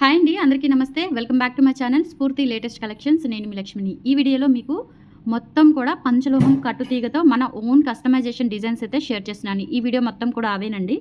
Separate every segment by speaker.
Speaker 1: Hi అండి, అందరికీ నమస్తే. Welcome back to my channel స్ఫూర్తి లేటెస్ట్ కలెక్షన్స్. నేను మీ లక్ష్మిని. ఈ వీడియోలో మీకు మొత్తం కూడా పంచలోహం కట్టుతీగతో మన ఓన్ కస్టమైజేషన్ డిజైన్స్ అయితే షేర్ చేస్తున్నాను. ఈ వీడియో మొత్తం కూడా అవేనండి.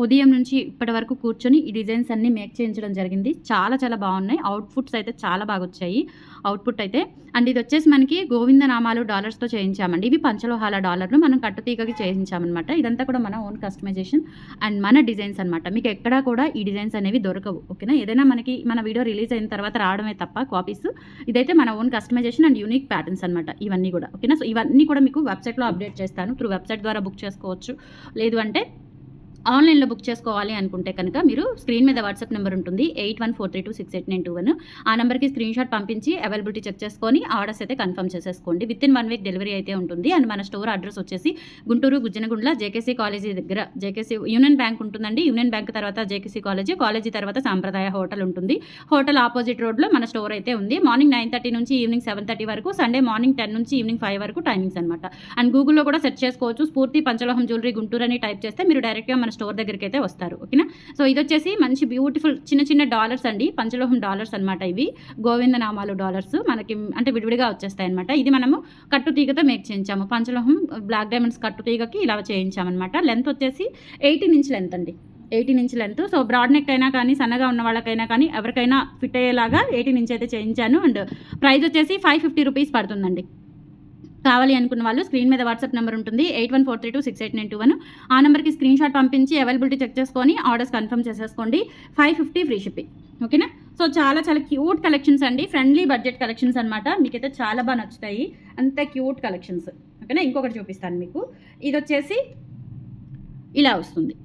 Speaker 1: ఉదయం నుంచి ఇప్పటి వరకు కూర్చొని ఈ డిజైన్స్ అన్నీ మేక్ చేయించడం జరిగింది. చాలా చాలా బాగున్నాయి. అవుట్పుట్స్ అయితే చాలా బాగా వచ్చాయి. అవుట్పుట్ అయితే అండ్ ఇది వచ్చేసి మనకి గోవిందనామాలు డాలర్స్తో చేయించామండి. ఇవి పంచలోహాల డాలర్లు మనం కట్టుతీగకి చేయించామన్నమాట. ఇదంతా కూడా మన ఓన్ కస్టమైజేషన్ అండ్ మన డిజైన్స్ అనమాట. మీకు ఎక్కడా కూడా ఈ డిజైన్స్ అనేవి దొరకవు. ఓకేనా, ఏదైనా మనకి మన వీడియో రిలీజ్ అయిన తర్వాత రావడమే తప్ప కాపీస్. ఇదైతే మన own customization and unique patterns అనమాట ఇవన్నీ కూడా. ఓకేనా, సో ఇవన్నీ కూడా మీకు వెబ్సైట్లో అప్డేట్ చేస్తాను. త్రూ వెబ్సైట్ ద్వారా బుక్ చేసుకోవచ్చు. లేదు అంటే ఆన్లైన్లో బుక్ చేసుకోవాలి అనుకుంటే కనుక మీరు స్క్రీన్ మీద వాట్సాప్ నెంబర్ ఉంటుంది 8143268921. ఆ నెంబర్కి స్క్రీన్ షాట్ పంపించి అవైలబిలిటీ చెక్ చేసుకొని ఆర్డర్స్ అయితే కన్ఫర్మ్ చేసేసుకోండి. వితిన్ 1 వీక్ డెలివరీ అయితే ఉంటుంది. అండ్ మన స్టోర్ అడ్రస్ వచ్చేసి గుంటూరు గుజ్జనగుండ్ల జేకేసీ కాలేజీ దగ్గర. జేకేసీ యూనియన్ బ్యాంక్ ఉంటుందండి. యూనియన్ బ్యాంక్ తర్వాత జేకేసీ కాలేజీ తర్వాత సాంప్రదాయ హోటల్ ఉంటుంది. హోటల్ ఆపోజిట్ రోడ్లో మన స్టోర్ అయితే ఉంది. మార్నింగ్ 9:30 నుంచి ఈవినింగ్ 7:30 వరకు, సండే మార్నింగ్ 10 నుంచి ఈవినింగ్ 5 వరకు టైమింగ్స్ అనమాట. అండ్ గూగుల్లో కూడా సెర్చ్ చేసుకోవచ్చు. స్ఫూర్తి పంచలోహం జ్యువెలరీ గుంటూరు అని టైప్ చేస్తే మీరు డైరెక్ట్గా మన స్టోర్ దగ్గరికి అయితే వస్తారు. ఓకేనా, సో ఇది వచ్చేసి మంచి బ్యూటిఫుల్ చిన్న చిన్న డాలర్స్ అండి. పంచలోహం డాలర్స్ అనమాట. ఇవి గోవిందనామాలు డాలర్స్ మనకి అంటే విడివిడిగా వచ్చేస్తాయి అనమాట. ఇది మనము కట్టుతీగతో మేక్ చేయించాము. పంచలోహం బ్లాక్ డైమండ్స్ కట్టుతీగకి ఇలా చేయించామన్నమాట. లెంత్ వచ్చేసి 18 ఇంచ్ లెంత్ అండి. 18 inch length. So broad neck అయినా కానీ, సన్నగా ఉన్న వాళ్ళకైనా కానీ, ఎవరికైనా ఫిట్ అయ్యేలాగా 18 ఇంచ్ అయితే చేయించాను. అండ్ ప్రైస్ వచ్చేసి 550 రూపీస్ పడుతుందండి. కావాలి అనుకున్న వాళ్ళు స్క్రీన్ మీద వాట్సాప్ నెంబర్ ఉంటుంది 8143268921. ఆ నెంబర్కి స్క్రీన్ షాట్ పంపించి అవైలబిలిటీ చెక్ చేసుకొని ఆర్డర్స్ కన్ఫర్మ్ చేసేసుకోండి. 550 ఫ్రీ షిప్పింగ్. ఓకేనా, సో చాలా చాలా క్యూట్ కలెక్షన్స్ అండి. ఫ్రెండ్లీ బడ్జెట్ కలెక్షన్స్ అనమాట. మీకైతే చాలా బాగా నచ్చుతాయి. అంత క్యూట్ కలెక్షన్స్. ఓకేనా, ఇంకొకటి చూపిస్తాను మీకు. ఇది వచ్చేసి ఇలా వస్తుంది.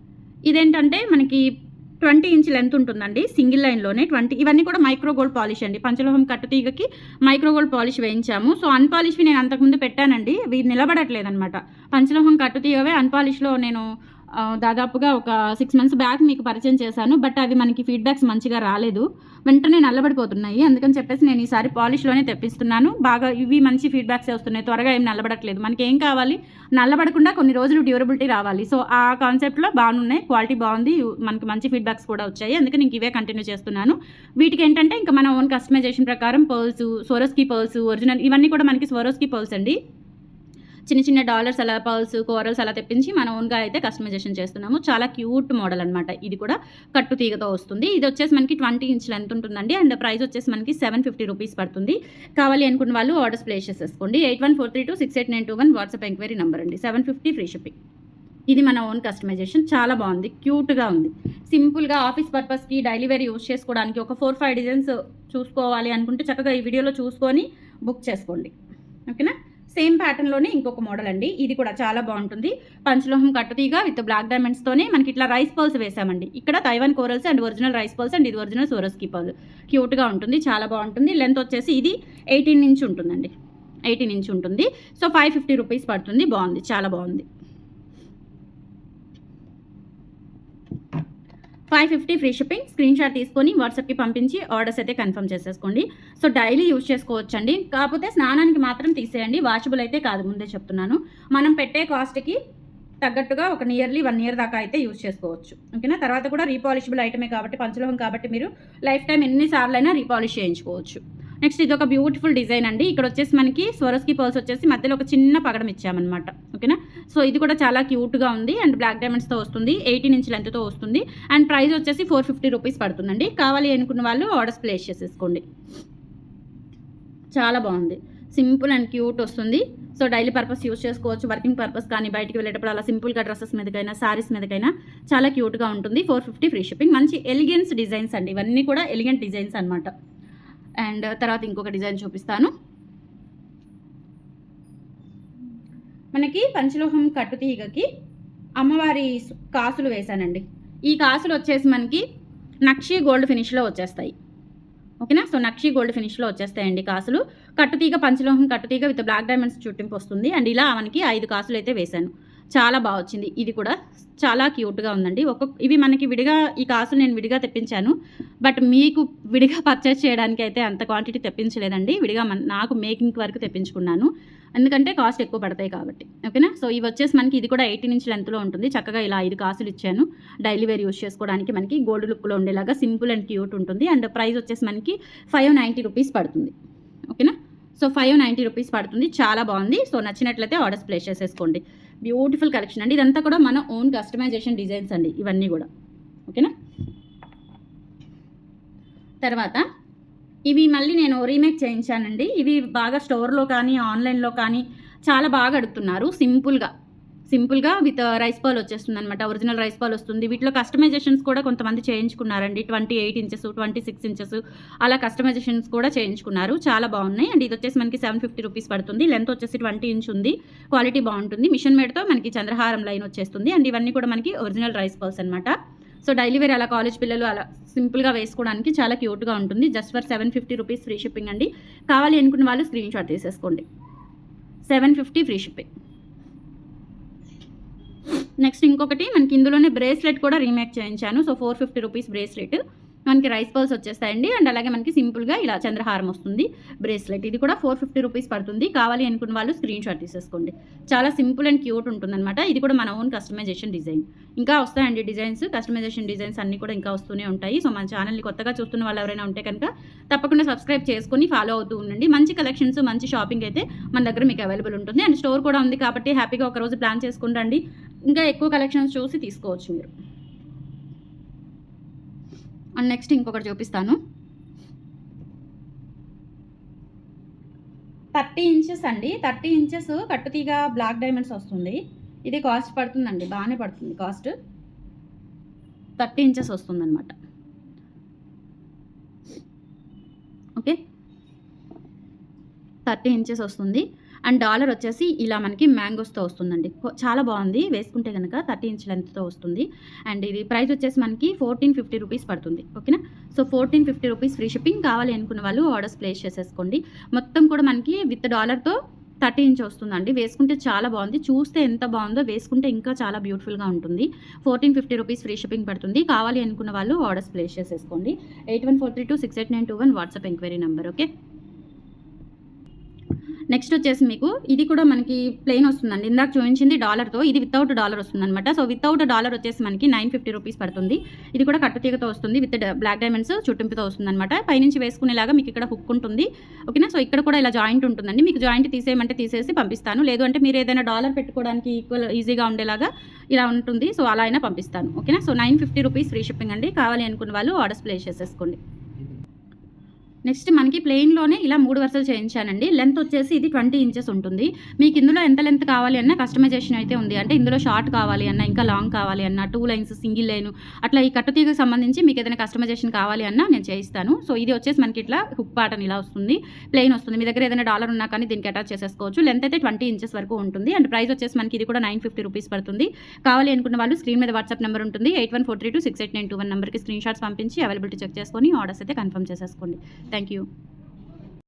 Speaker 1: ఇదేంటంటే మనకి 20 ఇంచ్ లెంత్ ఉంటుందండి. సింగిల్ లైన్లోనే 20. ఇవన్నీ కూడా మైక్రో గోల్డ్ పాలిష్ అండి. పంచలోహం కట్టుతీగకి మైక్రో గోల్డ్ పాలిష్ వేయించాము. సో అన్పాలిష్వి నేను అంతకుముందు పెట్టానండి. ఇవి నిలబడట్లేదనమాట. పంచలోహం కట్టుతీగవే అన్పాలిష్లో నేను దాదాపుగా ఒక 6 మంత్స్ బ్యాక్ మీకు పరిచయం చేశాను. బట్ అవి మనకి ఫీడ్బ్యాక్స్ మంచిగా రాలేదు. వెంటనే నల్లబడిపోతున్నాయి. అందుకని చెప్పేసి నేను ఈసారి పాలిష్లోనే తెప్పిస్తున్నాను. బాగా ఇవి మంచి ఫీడ్బ్యాక్స్ వస్తున్నాయి. త్వరగా ఏం నల్లబడట్లేదు. మనకి ఏం కావాలి, నల్లబడకుండా కొన్ని రోజులు డ్యూరబిలిటీ రావాలి. సో ఆ కాన్సెప్ట్లో బాగున్నాయి. క్వాలిటీ బాగుంది. మనకి మంచి ఫీడ్బ్యాక్స్ కూడా వచ్చాయి. అందుకని ఇంక ఇవే కంటిన్యూ చేస్తున్నాను. వీటికి ఏంటంటే ఇంకా మన ఓన్ కస్టమైజేషన్ ప్రకారం పర్ల్స్, స్వరోస్కీ పర్ల్స్ ఒరిజినల్ ఇవన్నీ కూడా మనకి స్వరోస్కీ పర్ల్స్ అండి. చిన్న చిన్న డాలర్స్ అలా పర్ల్స్, కోరల్స్ అలా తెప్పించి మన ఓన్గా అయితే కస్టమైజేషన్ చేస్తున్నాము. చాలా క్యూట్ మోడల్ అనమాట. ఇది కూడా కట్టుతీగతో వస్తుంది. ఇది వచ్చేసి మనకి 20 ఇంచ్ లెంత్ ఉంటుందండి. అండ్ ప్రైస్ వచ్చేసి మనకి 750 రూపీస్ పడుతుంది. కావాలి అనుకున్న వాళ్ళు ఆర్డర్స్ ప్లేస్ చేసేసుకోండి. 8143268921 వాట్సాప్ ఎంక్వైరీ నెంబర్ అండి. 750 ఫ్రీ షిప్పింగ్. ఇది మన ఓన్ కస్టమైజేషన్. చాలా బాగుంది, క్యూట్గా ఉంది. సింపుల్గా ఆఫీస్ పర్పస్కి డైలీ వేర్ యూజ్ చేసుకోవడానికి ఒక 4-5 డిజైన్స్ చూసుకోవాలి అనుకుంటే చక్కగా ఈ వీడియోలో చూసుకొని బుక్ చేసుకోండి. ఓకేనా, సేమ్ ప్యాటర్న్లోనే ఇంకొక మోడల్ అండి. ఇది కూడా చాలా బాగుంటుంది. పంచలోహం కట్టుతీగ విత్ బ్లాక్ డైమండ్స్తోనే మనకి ఇట్లా రైస్ పర్ల్స్ వేసామండి. ఇక్కడ Taiwan corals and original rice pearls and ఇది ఒరిజినల్ స్వరోస్కీ పర్ల్. క్యూట్గా ఉంటుంది, చాలా బాగుంటుంది. లెంత్ వచ్చేసి ఇది 18 ఇంచ్ ఉంటుందండి. 18 ఇంచ్ ఉంటుంది. సో 550 రూపీస్ పడుతుంది. బాగుంది, చాలా బాగుంది. 550 ఫ్రీ షిప్పింగ్. స్క్రీన్ షాట్ తీసుకొని వాట్సాప్కి పంపించి ఆర్డర్స్ అయితే కన్ఫర్మ్ చేసేసుకోండి. సో డైలీ యూజ్ చేసుకోవచ్చండి. కాకపోతే స్నానానికి మాత్రం తీసేయండి. వాషబుల్ అయితే కాదు, ముందే చెప్తున్నాను. మనం పెట్టే కాస్ట్కి తగ్గట్టుగా ఒక నియర్లీ 1 ఇయర్ దాకా అయితే యూజ్ చేసుకోవచ్చు. ఓకేనా, తర్వాత కూడా రీపాలిషబుల్ ఐటమే కాబట్టి, పంచలోహం కాబట్టి మీరు లైఫ్ టైం ఎన్నిసార్లు అయినా రీపాలిష్ చేయించుకోవచ్చు. నెక్స్ట్ ఇది ఒక బ్యూటిఫుల్ డిజైన్ అండి. ఇక్కడ వచ్చేసి మనకి స్వరోస్కీ పర్ల్స్ వచ్చేసి మధ్యలో ఒక చిన్న పగడం ఇచ్చామన్నమాట. ఓకేనా, సో ఇది కూడా చాలా క్యూట్గా ఉంది. అండ్ బ్లాక్ డైమండ్స్తో వస్తుంది. 18 ఇంచ్ లెంత్తో వస్తుంది. అండ్ ప్రైస్ వచ్చేసి 450 రూపీస్ పడుతుందండి. కావాలి అనుకున్న వాళ్ళు ఆర్డర్స్ ప్లేస్ చేసేసుకోండి. చాలా బాగుంది, సింపుల్ అండ్ క్యూట్ వస్తుంది. సో డైలీ పర్పస్ యూజ్ చేసుకోవచ్చు. వర్కింగ్ పర్పస్ కానీ, బయటికి వెళ్ళేటప్పుడు అలా సింపుల్గా డ్రెస్సెస్ మీదకైనా, శారీస్ మీదకైనా చాలా క్యూట్గా ఉంటుంది. 450 ఫ్రీ షిప్పింగ్. మంచి ఎలిగెన్స్ డిజైన్స్ అండి. ఇవన్నీ కూడా ఎలిగెంట్ డిజైన్స్ అనమాట. అండ్ తర్వాత ఇంకొక డిజైన్ చూపిస్తాను. మనకి పంచలోహం కట్టుతీగకి అమ్మవారి కాసులు వేశానండి. ఈ కాసులు వచ్చేసి మనకి నక్షి గోల్డ్ ఫినిష్లో వచ్చేస్తాయి. ఓకేనా, సో నక్షి గోల్డ్ ఫినిష్లో వచ్చేస్తాయండి కాసులు. కట్టుతీగ పంచలోహం కట్టుతీగ విత్ బ్లాక్ డైమండ్స్ చుట్టింపు వస్తుంది. అండ్ ఇలా మనకి 5 కాసులు అయితే వేశాను. చాలా బాగా వచ్చింది. ఇది కూడా చాలా క్యూట్గా ఉందండి. ఇవి మనకి విడిగా ఈ కాసులు నేను విడిగా తెప్పించాను. బట్ మీకు విడిగా పర్చేస్ చేయడానికి అయితే అంత క్వాంటిటీ తెప్పించలేదండి. విడిగా నాకు మేకింగ్ వరకు తెప్పించుకున్నాను. ఎందుకంటే కాస్ట్ ఎక్కువ పడతాయి కాబట్టి. ఓకేనా. సో ఇవి వచ్చేసి మనకి ఇది కూడా 18 ఇంచ్ లెంత్లో ఉంటుంది. చక్కగా ఇలా 5 కాసులు ఇచ్చాను. డైలీ వేర్ యూస్ చేసుకోవడానికి మనకి గోల్డ్ లుక్లో ఉండేలాగా సింపుల్ అండ్ క్యూట్ ఉంటుంది. అండ్ ప్రైస్ వచ్చేసి మనకి 590 రూపీస్ పడుతుంది. ఓకేనా. సో 590 రూపీస్ పడుతుంది. చాలా బాగుంది. సో నచ్చినట్లయితే ఆర్డర్స్ ప్లేస్ చేసేసుకోండి. బ్యూటిఫుల్ కలెక్షన్ అండి. ఇదంతా కూడా మన ఓన్ కస్టమైజేషన్ డిజైన్స్ అండి ఇవన్నీ కూడా. ఓకేనా. తర్వాత ఇవి మళ్ళీ నేను రీమేక్ చేయించానండి. ఇవి బాగా స్టోర్లో కానీ ఆన్లైన్లో కానీ చాలా బాగా అడుగుతున్నారు. సింపుల్గా విత్ రైస్ బాల్ వచ్చేస్తుంది అనమాట. ఒరిజినల్ రైస్ బాల్ వస్తుంది. వీటిలో కస్టమైజేషన్స్ కూడా కొంతమంది చేయించుకున్నారండి. 28 ఇంచెస్ 26 ఇంచెస్ అలా కస్టమైజేషన్స్ కూడా చేయించుకున్నారు. చాలా బాగున్నాయి. అండ్ ఇది వచ్చేసి మనకి 750 రూపీస్ పడుతుంది. లెంత్ వచ్చేసి 20 ఇంచ్ ఉంది. క్వాలిటీ బాగుంటుంది. మిషన్ మేడ్తో మనకి చంద్రహారం లైన్ వచ్చేస్తుంది. అండ్ ఇవన్నీ కూడా మనకి ఒరిజినల్ రైస్ బాల్స్ అనమాట. సో డైలీ వేర్ అలా కాలేజ్ పిల్లలు అలా సింపుల్గా వేసుకోవడానికి చాలా క్యూట్గా ఉంటుంది. Just for 750 rupees free shipping అండి. కావాలి అనుకున్న వాళ్ళు స్క్రీన్ షాట్ తీసేసుకోండి. 750 ఫ్రీ షిప్పింగ్. నెక్స్ట్ ఇంకొకటి మనకి ఇందులోనే బ్రేస్లెట్ కూడా రీమేక్ చేయించాను. So 450 rupees bracelet. మనకి రైస్ బాల్స్ వచ్చేస్తాయండి. అండ్ అలాగే మనకి సింపుల్గా ఇలా చంద్రహారం వస్తుంది బ్రేస్లెట్. ఇది కూడా 450 రూపీస్ పడుతుంది. కావాలి అనుకున్న వాళ్ళు స్క్రీన్ షాట్ తీసేసుకోండి. చాలా సింపుల్ అండ్ క్యూట్ ఉంటుందన్నమాట. ఇది కూడా మన ఓన్ కస్టమైజేషన్ డిజైన్. ఇంకా వస్తాయండి డిజైన్స్, కస్టమైజేషన్ డిజైన్స్ అన్నీ కూడా ఇంకా వస్తూనే ఉంటాయి. సో మన ఛానల్ని కొత్తగా చూస్తున్న వాళ్ళు ఎవరైనా ఉంటే కనుక తప్పకుండా సబ్స్క్రైబ్ చేసుకొని ఫాలో అవుతూ ఉండండి. మంచి కలెక్షన్స్, మంచి షాపింగ్ అయితే మన దగ్గర మీకు అవైలబుల్ ఉంటుంది. అండ్ స్టోర్ కూడా ఉంది కాబట్టి హ్యాపీగా ఒక రోజు ప్లాన్ చేసుకుని రండి. ఇంకా ఎక్కువ కలెక్షన్స్ చూసి తీసుకోవచ్చు మీరు. అండ్ నెక్స్ట్ ఇంకొకటి చూపిస్తాను. 30 ఇంచెస్ అండి. 30 ఇంచెస్ కట్టుతీగ బ్లాక్ డైమండ్స్ వస్తుంది. ఇది కాస్ట్ పడుతుందండి, బాగానే పడుతుంది కాస్ట్. 30 ఇంచెస్ వస్తుందన్నమాట. ఓకే, 30 ఇంచెస్ వస్తుంది. అండ్ డాలర్ వచ్చేసి ఇలా మనకి మ్యాంగోస్తో వస్తుందండి. చాలా బాగుంది. వేసుకుంటే కనుక 30 ఇంచ్ లెంత్తో వస్తుంది. అండ్ ఇది ప్రైస్ వచ్చేసి మనకి 1450 రూపీస్ పడుతుంది. ఓకేనా. So 1450 rupees free shipping. కావాలి అనుకున్న వాళ్ళు ఆర్డర్స్ ప్లేస్ చేసేసుకోండి. మొత్తం కూడా మనకి విత్ డాలర్తో 30 ఇంచ్ వస్తుందండి. వేసుకుంటే చాలా బాగుంది. చూస్తే ఎంత బాగుందో, వేసుకుంటే ఇంకా చాలా బ్యూటిఫుల్గా ఉంటుంది. 1450 రూపీస్ ఫ్రీ షిప్పింగ్ పడుతుంది. కావాలి అనుకున్న వాళ్ళు ఆర్డర్స్ ప్లేస్ చేసేసుకోండి. 8143268921 WhatsApp enquiry number. Okay. Next వచ్చేసి మీకు ఇది కూడా మనకి ప్లెయిన్ వస్తుందండి. ఇందాక చూపించింది డాలర్తో, ఇది వితౌట్ డాలర్ వస్తుందన్నమాట. సో వితౌట్ డాలర్ వచ్చేసి మనకి 950 రూపీస్ పడుతుంది. ఇది కూడా కట్టుతీగతో వస్తుంది. విత్ బ్లాక్ డైమండ్స్ చుట్టింపుతో వస్తుందన్నమాట. పైనుంచి వేసుకునేలాగా మీకు ఇక్కడ హుక్ ఉంటుంది. ఓకేనా. సో ఇక్కడ కూడా ఇలా జాయింట్ ఉంటుందండి. మీకు జాయింట్ తీసేయమంటే తీసేసి పంపిస్తాను. లేదు అంటే మీరు ఏదైనా డాలర్ పెట్టుకోవడానికి ఈజీగా ఉండేలాగా ఇలా ఉంటుంది. సో అలా అయినా పంపిస్తాను. ఓకేనా. సో 950 రూపీస్ ఫ్రీ షిప్పింగ్ అండి. కావాలి అనుకున్న వాళ్ళు ఆర్డర్స్ ప్లేస్ చేసేసుకోండి. నెక్స్ట్ మనకి ప్లెయిన్లోనే ఇలా 3 వరుసలు చేయించానండి. లెంత్ వచ్చేసి ఇది 20 ఇంచెస్ ఉంటుంది. మీకు ఇందులో ఎంత లెంత్ కావాలి అన్నా కస్టమైజేషన్ అయితే ఉంది. అంటే ఇందులో షార్ట్ కావాలి అన్నా, ఇంకా లాంగ్ కావాలి అన్నా, 2 లైన్స్, సింగిల్ లైన్ అట్లా ఈ కట్టుతీగకు సంబంధించి మీకు ఏదైనా కస్టమైజేషన్ కావాలి అన్నా నేను చేయిస్తాను. సో ఇది వచ్చేసి మనకి ఇట్లా హుక్ ప్యాటర్న్ ఇలా వస్తుంది. ప్లెయిన్ వస్తుంది. మీ దగ్గర ఏదైనా డాలర్ ఉన్నా కానీ దీనికి అటాచ్ చేసేసుకోవచ్చు. లెంత్ అయితే 20 ఇంచెస్ వరకు ఉంటుంది. అండ్ ప్రైస్ వచ్చేసి మనకి ఇది కూడా 950 రూపీస్ పడుతుంది. కావాలి అనుకున్న వాళ్ళు స్క్రీన్ మీద వాట్సాప్ నెంబర్ ఉంటుంది. 8143268921 నెంబర్కి స్క్రీన్ షాట్స్ పంపించి అవైలబిలిటీ చెక్ చేసుకొని ఆర్డర్స్ అయితే కన్ఫర్మ్ చేసేసుకోండి. Thank you.